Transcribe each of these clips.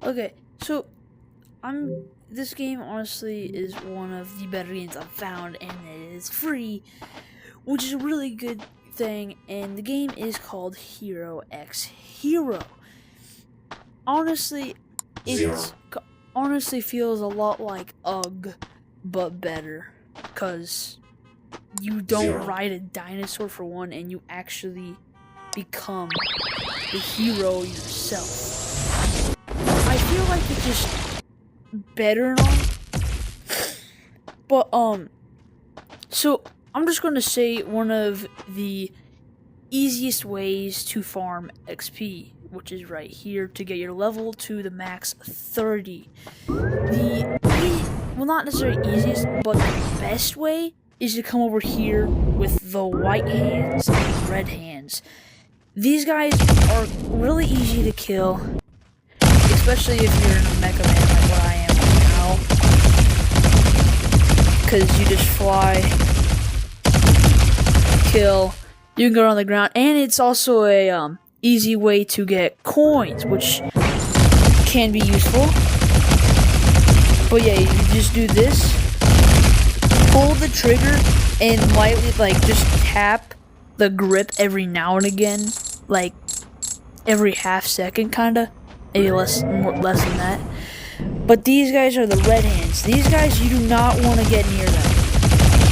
Okay, so this game honestly is one of the better games I've found, and it is free, which is a really good thing. And the game is called Hero X Hero. Honestly, it honestly feels a lot like UG, but better, because you don't ride a dinosaur for one, and you actually become the hero yourself. I feel like it's just better and all. But so I'm just gonna say one of the easiest ways to farm XP, which is right here, to get your level to the max 30. Well, not necessarily easiest, but the best way is to come over here with the white hands and red hands. These guys are really easy to kill, especially if you're in a Mecha Man like what I am now, because you just fly, kill, you can go on the ground, and it's also a easy way to get coins, which can be useful. But yeah, you just do this, pull the trigger, and lightly, just tap the grip every now and again, like every half second, kinda. Maybe less than that. But these guys are the red hands. These guys, you do not want to get near them.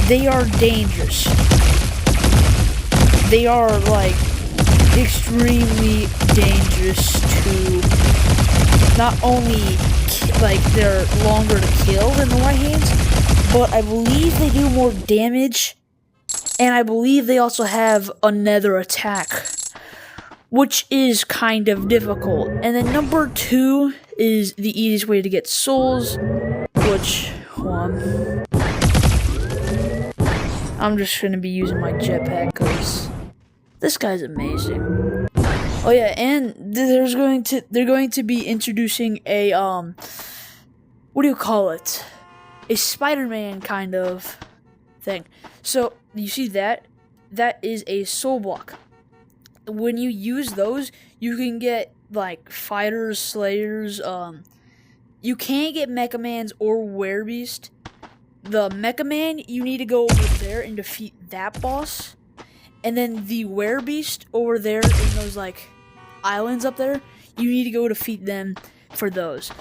They are dangerous. They are, extremely dangerous to not only, they're longer to kill than the white hands, but I believe they do more damage, and I believe they also have another attack, which is kind of difficult. And then number 2 is the easiest way to get souls, which, I'm just going to be using my jetpack because this guy's amazing. Oh yeah, and they're going to be introducing a, what do you call it? A Spider-Man kind of thing. So, you see that? That is a soul block. When you use those, you can get fighters, slayers. You can't get Mecha Mans or Werebeast. The Mecha Man, you need to go over there and defeat that boss, and then the Werebeast over there in those islands up there, you need to go defeat them for those.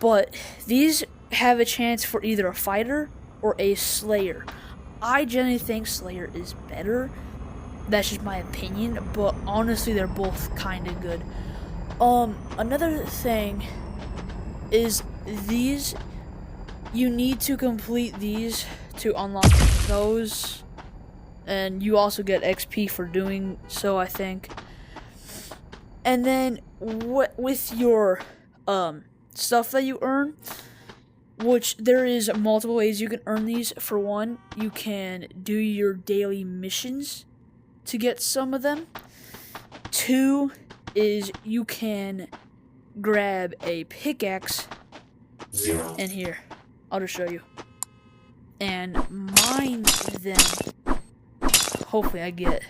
But these have a chance for either a fighter or a slayer. I generally think slayer is better. That's just my opinion, but honestly, they're both kind of good. Another thing is these, you need to complete these to unlock those, and you also get XP for doing so, I think. And then with your stuff that you earn, which there is multiple ways you can earn these. For one, you can do your daily missions to get some of them. 2 is you can grab a pickaxe, and here, I'll just show you, and mine them. Hopefully I get.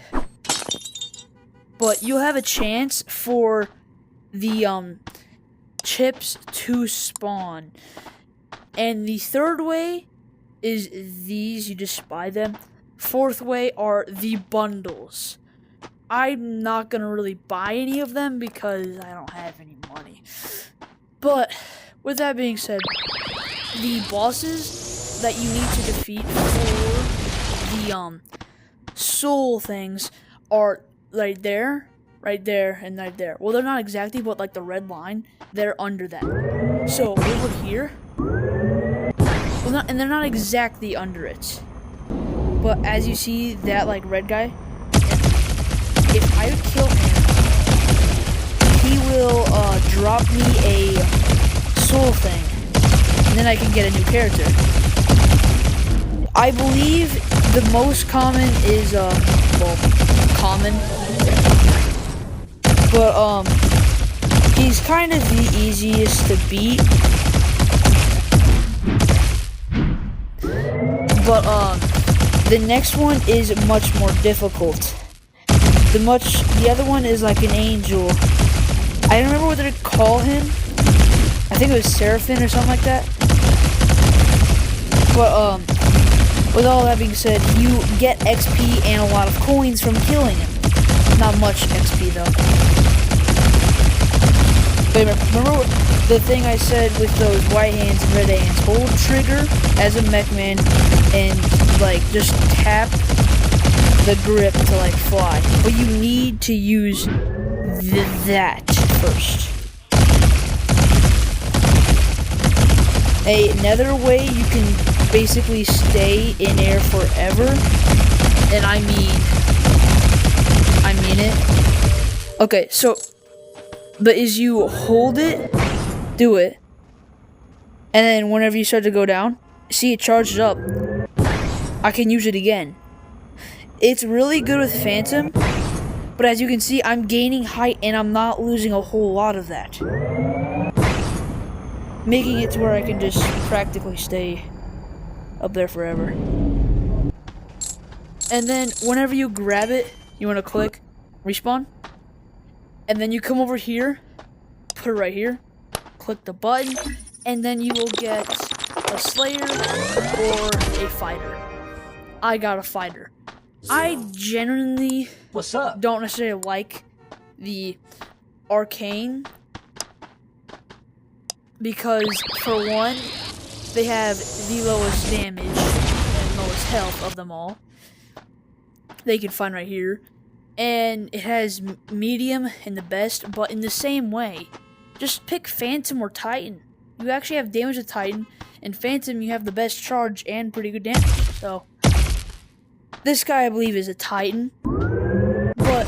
But you'll have a chance for the chips to spawn. And the 3rd way is these, you just buy them. 4th way are the bundles. I'm not gonna really buy any of them because I don't have any money. But with that being said, the bosses that you need to defeat for the soul things are right there, and right there. Well, they're not exactly, but the red line, they're under that. So over here, and they're not exactly under it. But as you see, that red guy, if I kill him, he will drop me a soul thing, and then I can get a new character. I believe the most common is common, but he's kind of the easiest to beat. But the next one is much more difficult. The other one is like an angel. I don't remember what to call him, I think it was Seraphim or something like that. But with all that being said, you get XP and a lot of coins from killing him. Not much XP though. Wait a minute, remember the thing I said with those white hands and red hands? Hold trigger as a mech man and like just tap the grip to like fly. But you need to use that first. Another way you can basically stay in air forever, and I mean it. Okay, so, but is you hold it, do it, and then whenever you start to go down, see it charges up. I can use it again. It's really good with Phantom, but as you can see, I'm gaining height and I'm not losing a whole lot of that. Making it to where I can just practically stay up there forever. And then whenever you grab it, you want to click respawn. And then you come over here, put it right here, click the button, and then you will get a Slayer or a Fighter. I got a Fighter. I genuinely don't necessarily like the Arcane because, for one, they have the lowest damage and lowest health of them all. They can find right here. And it has medium and the best, but in the same way, just pick Phantom or Titan. You actually have damage with Titan, and Phantom you have the best charge and pretty good damage. So, this guy I believe is a Titan, but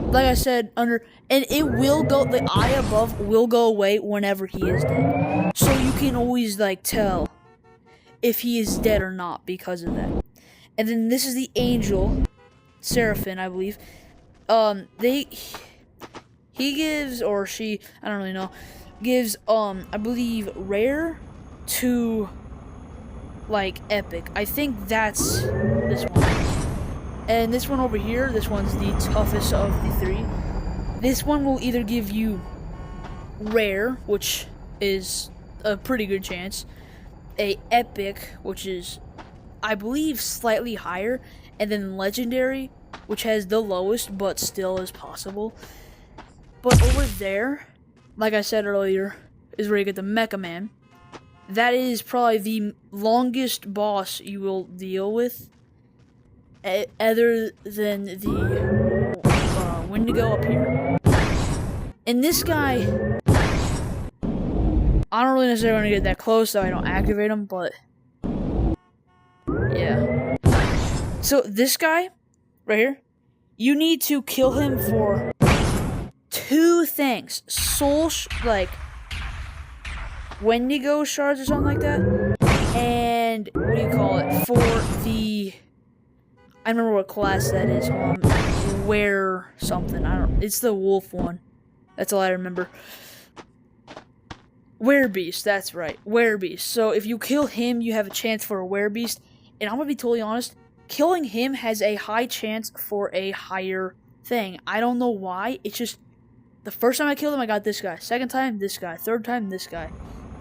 like I said, and it will go, the eye above will go away whenever he is dead. So you can always like tell if he is dead or not because of that. And then this is the Angel, Seraphim, I believe. He gives, or she, I don't really know, gives, I believe, rare to, like, epic. I think that's this one. And this one over here, this one's the toughest of the three. This one will either give you rare, which is a pretty good chance, a epic, which is, I believe, slightly higher, and then legendary, which has the lowest, but still is possible. But over there, like I said earlier, is where you get the Mecha Man. That is probably the longest boss you will deal with, other than the Wendigo up here. And this guy, I don't really necessarily want to get that close, so I don't activate him, but yeah. So this guy, right here, you need to kill him for two things. Like Wendigo shards or something like that. And what do you call it? For the, I remember what class that is. Were something. It's the wolf one. That's all I remember. Werebeast, that's right. Werebeast. So if you kill him, you have a chance for a Werebeast. And I'm gonna be totally honest, killing him has a high chance for a higher thing. I don't know why. It's just, the first time I killed him, I got this guy. Second time, this guy. Third time, this guy.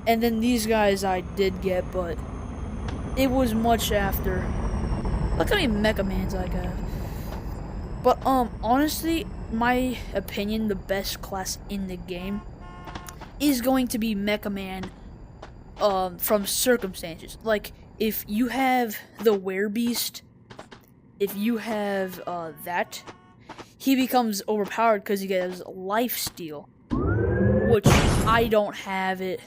And then these guys I did get, but it was much after. Look how many Mecha Mans I got. But, honestly, my opinion, the best class in the game is going to be Mecha Man, from circumstances. Like, if you have the Werebeast, if you have, that, he becomes overpowered because he gets lifesteal, which I don't have it,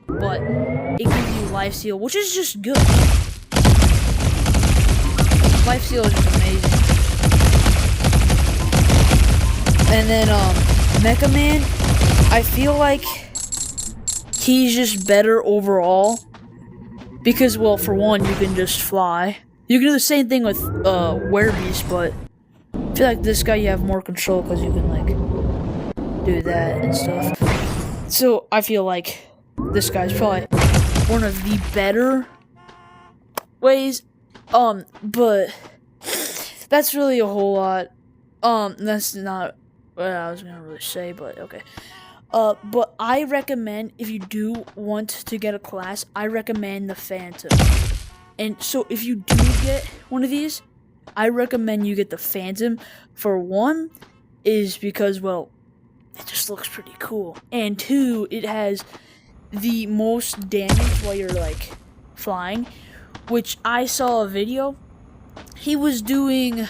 but it gives you lifesteal, which is just good. Lifesteal is just amazing. And then, Mecha Man, I feel like he's just better overall. Because, well, for one, you can just fly. You can do the same thing with, Werebeast, but I feel like this guy you have more control because you can, like, do that and stuff. So, I feel like this guy's probably one of the better ways. But that's really a whole lot. That's not what I was gonna really say, but okay. But I recommend, if you do want to get a class, I recommend the Phantom. And so if you do get one of these, I recommend you get the Phantom. For one, is because, well, it just looks pretty cool. And two, it has the most damage while you're, like, flying. Which I saw a video. He was doing,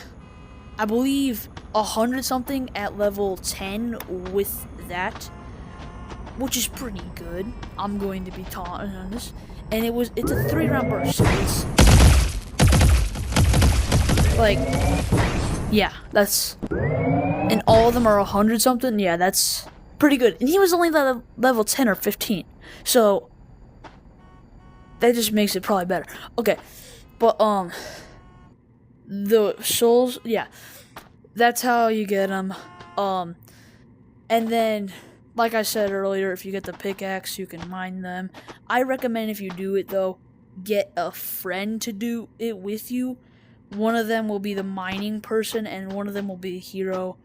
I believe, 100 something at level 10 with that, which is pretty good. I'm going to be taught on this, and it's a 3-round burst, so it's like, yeah, that's, and all of them are 100 something. Yeah, that's pretty good. And he was only level 10 or 15, so that just makes it probably better. Okay, but the souls, yeah, that's how you get them. And then, like I said earlier, if you get the pickaxe, you can mine them. I recommend, if you do it though, get a friend to do it with you. One of them will be the mining person, and one of them will be a hero,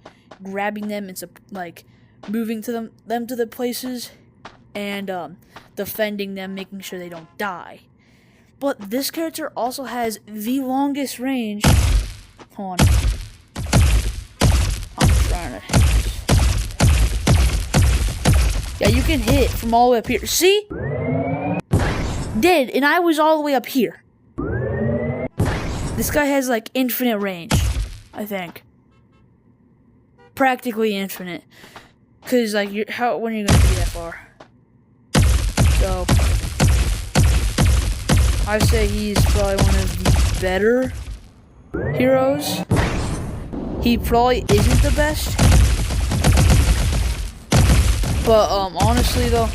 grabbing them and like moving to them to the places, and defending them, making sure they don't die. But this character also has the longest range. Hold on. I'm trying to. Yeah, you can hit from all the way up here. See? Dead, and I was all the way up here. This guy has like infinite range, I think. Practically infinite. Cause like, when are you gonna be that far? So, I say he's probably one of the better heroes. He probably isn't the best. But, honestly though,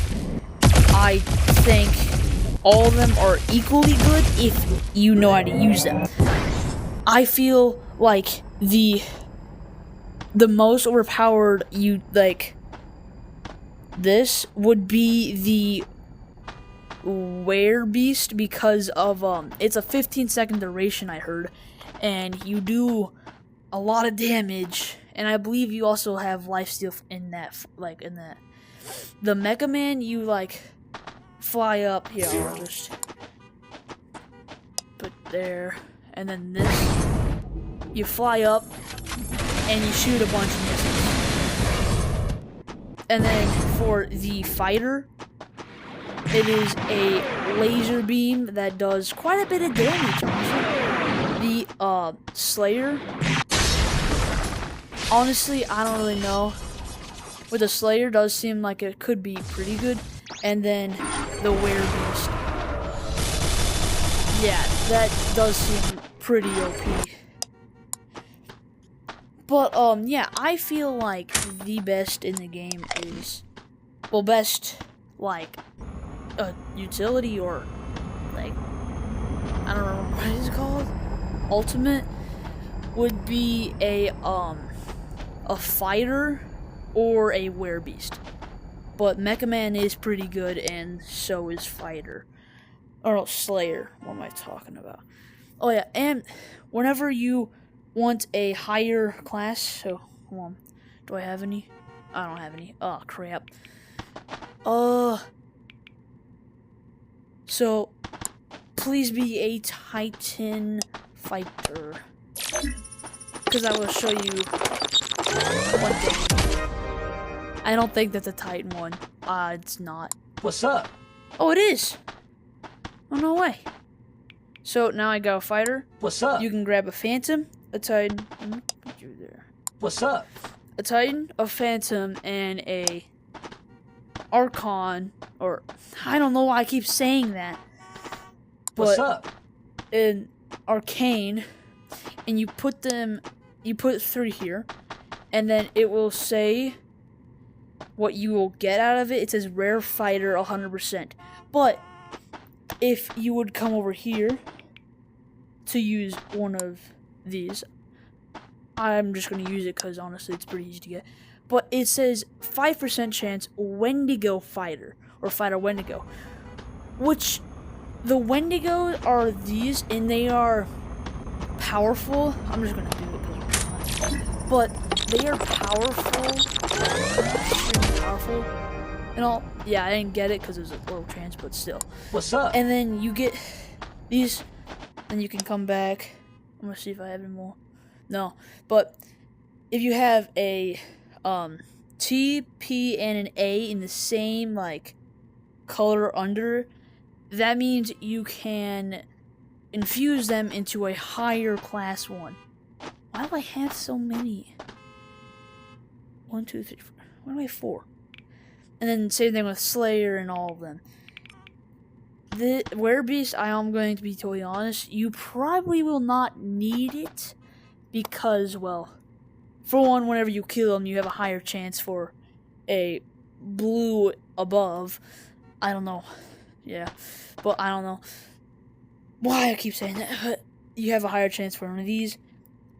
I think all of them are equally good if you know how to use them. I feel like the most overpowered this would be the Werebeast, because of it's a 15-second duration, I heard, and you do a lot of damage, and I believe you also have lifesteal in that, the Mecha Man, you like fly up here. I'll just put there, and then this, you fly up and you shoot a bunch of missiles. And then for the fighter, it is a laser beam that does quite a bit of damage, honestly. The Slayer, honestly, I don't really know. With the Slayer, does seem like it could be pretty good. And then the Werebeast, yeah, that does seem pretty OP. But yeah, I feel like the best in the game is, well, best like utility, or like, I don't know what it's called, ultimate, would be a fighter or a Werebeast. But Mecha Man is pretty good, and so is Fighter. Or no, Slayer. What am I talking about? Oh yeah, and whenever you want a higher class, so hold on, do I have any? I don't have any. Oh crap. So please be a Titan fighter, because I will show you one thing. I don't think that's a Titan one. It's not. What's up? Oh, it is. Oh, no way. So now I got a fighter. What's up? You can grab a Phantom, a Titan. Put you there. What's up? A Titan, a Phantom, and a Archon, or I don't know why I keep saying that. But what's up? An Arcane, and you put 3 here, and then it will say what you will get out of it. It says rare fighter 100%. But if you would come over here to use one of these, I'm just going to use it because honestly it's pretty easy to get. But it says 5% chance Wendigo fighter, or fighter Wendigo, which the Wendigo are these, and they are powerful. I'm just going to do it because, but they are powerful, extremely powerful. And all, yeah, I didn't get it because it was a low chance, but still. What's up? And then you get these, then you can come back. I'm gonna see if I have any more. No, but if you have a T, P, and an A in the same like color under, that means you can infuse them into a higher class one. Why do I have so many? 1, 2, 3, 4. Why do I have 4? And then same thing with Slayer and all of them. The Werebeast, I am going to be totally honest, you probably will not need it because, well, for one, whenever you kill them, you have a higher chance for a blue above. I don't know. Yeah, but I don't know why I keep saying that, but you have a higher chance for one of these.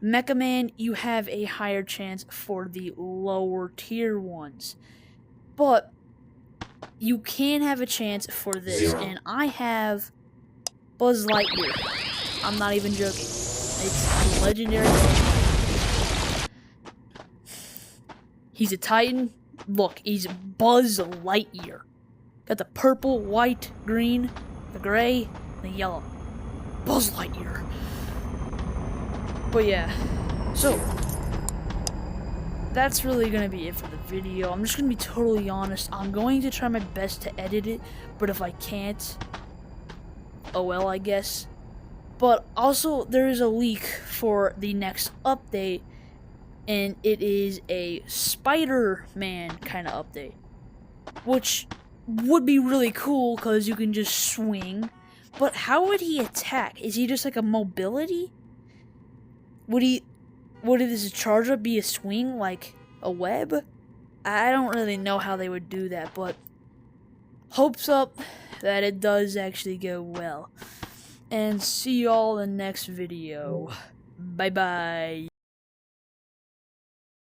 Mecha Man, you have a higher chance for the lower tier ones. But you can have a chance for this, and I have Buzz Lightyear. I'm not even joking. It's a legendary. He's a Titan. Look, he's Buzz Lightyear. Got the purple, white, green, the gray, the yellow. Buzz Lightyear. But yeah, so that's really gonna be it for the video. I'm just gonna be totally honest. I'm going to try my best to edit it, but if I can't, oh well, I guess. But also, there is a leak for the next update, and it is a Spider-Man kind of update, which would be really cool because you can just swing. But how would he attack? Is he just like a mobility? Would his charge up be a swing like a web? I don't really know how they would do that, but hopes up that it does actually go well. And see y'all in the next video. Bye bye.